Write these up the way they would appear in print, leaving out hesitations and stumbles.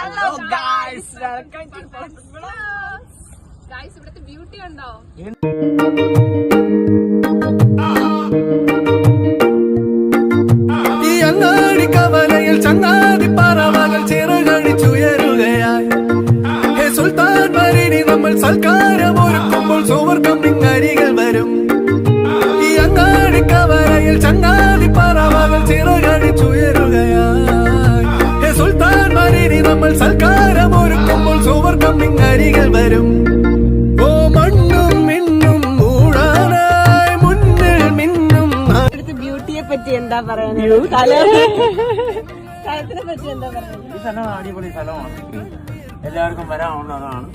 Hello guys, guys ഇവിടുത്തെ beauty ഉണ്ടോ? ഈ അങ്ങാടി കവലയിൽ ചങ്ങാതി പറവകൾ ചിറകടിച്ചുയരുകയായി. ഹേ സുൽത്താൻ മരിനി നമ്മൾ സൽക്കാരം ഒരുക്കുമ്പോൾ സുവർഗം ഇങ്ങരികൾ വരും. ഈ അങ്ങാടി കവലയിൽ ചങ്ങാതി പറവകൾ ചിറകടിച്ചുയരുകയായി. ഹേ സുൽത്താൻ മരിനി നമ്മൾ സൽക്കാരം ഒരുക്കുമ്പോൾ സുവർഗം ഇങ്ങരികൾ വരും. ഓ മണ്ണും മിന്നും മൂടാനായി മുന്നിൽ മിന്നും. ബ്യൂട്ടിയെ പറ്റി എന്താ പറയുന്നത്? സ്ഥലത്തിനെ പറ്റി എന്താ പറയുന്നത്? ഈ സ്ഥലം അടിപൊളി സ്ഥലമാണ്, എല്ലാവർക്കും വരാനുള്ളതാണ്.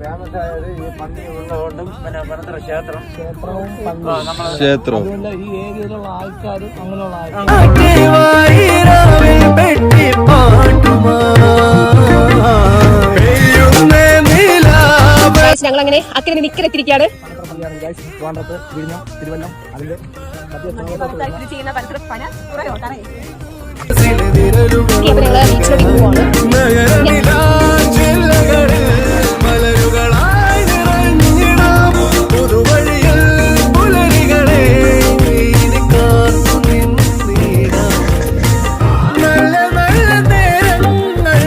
ഫേമസ് ആയത് ഈ പന്നി ഉള്ളതുകൊണ്ടും പിന്നെ പരന്തര ക്ഷേത്രവും ഈ ഏരിയയിലുള്ള ആൾക്കാരും അങ്ങനെയുള്ള ഞങ്ങൾ അങ്ങനെ അക്കരെ നിക്കലെത്തിരിക്കുകയാണ്. തിരുവല്ലം അതിന്റെ ചെയ്യുന്ന പരസ്പര പന മലരുകളായി നിറഞ്ഞിടാം പുതുവഴിയിൽ പുലരികളെ കാത്തു നിന്നിടാം. നല്ല നല്ല നേരങ്ങൾ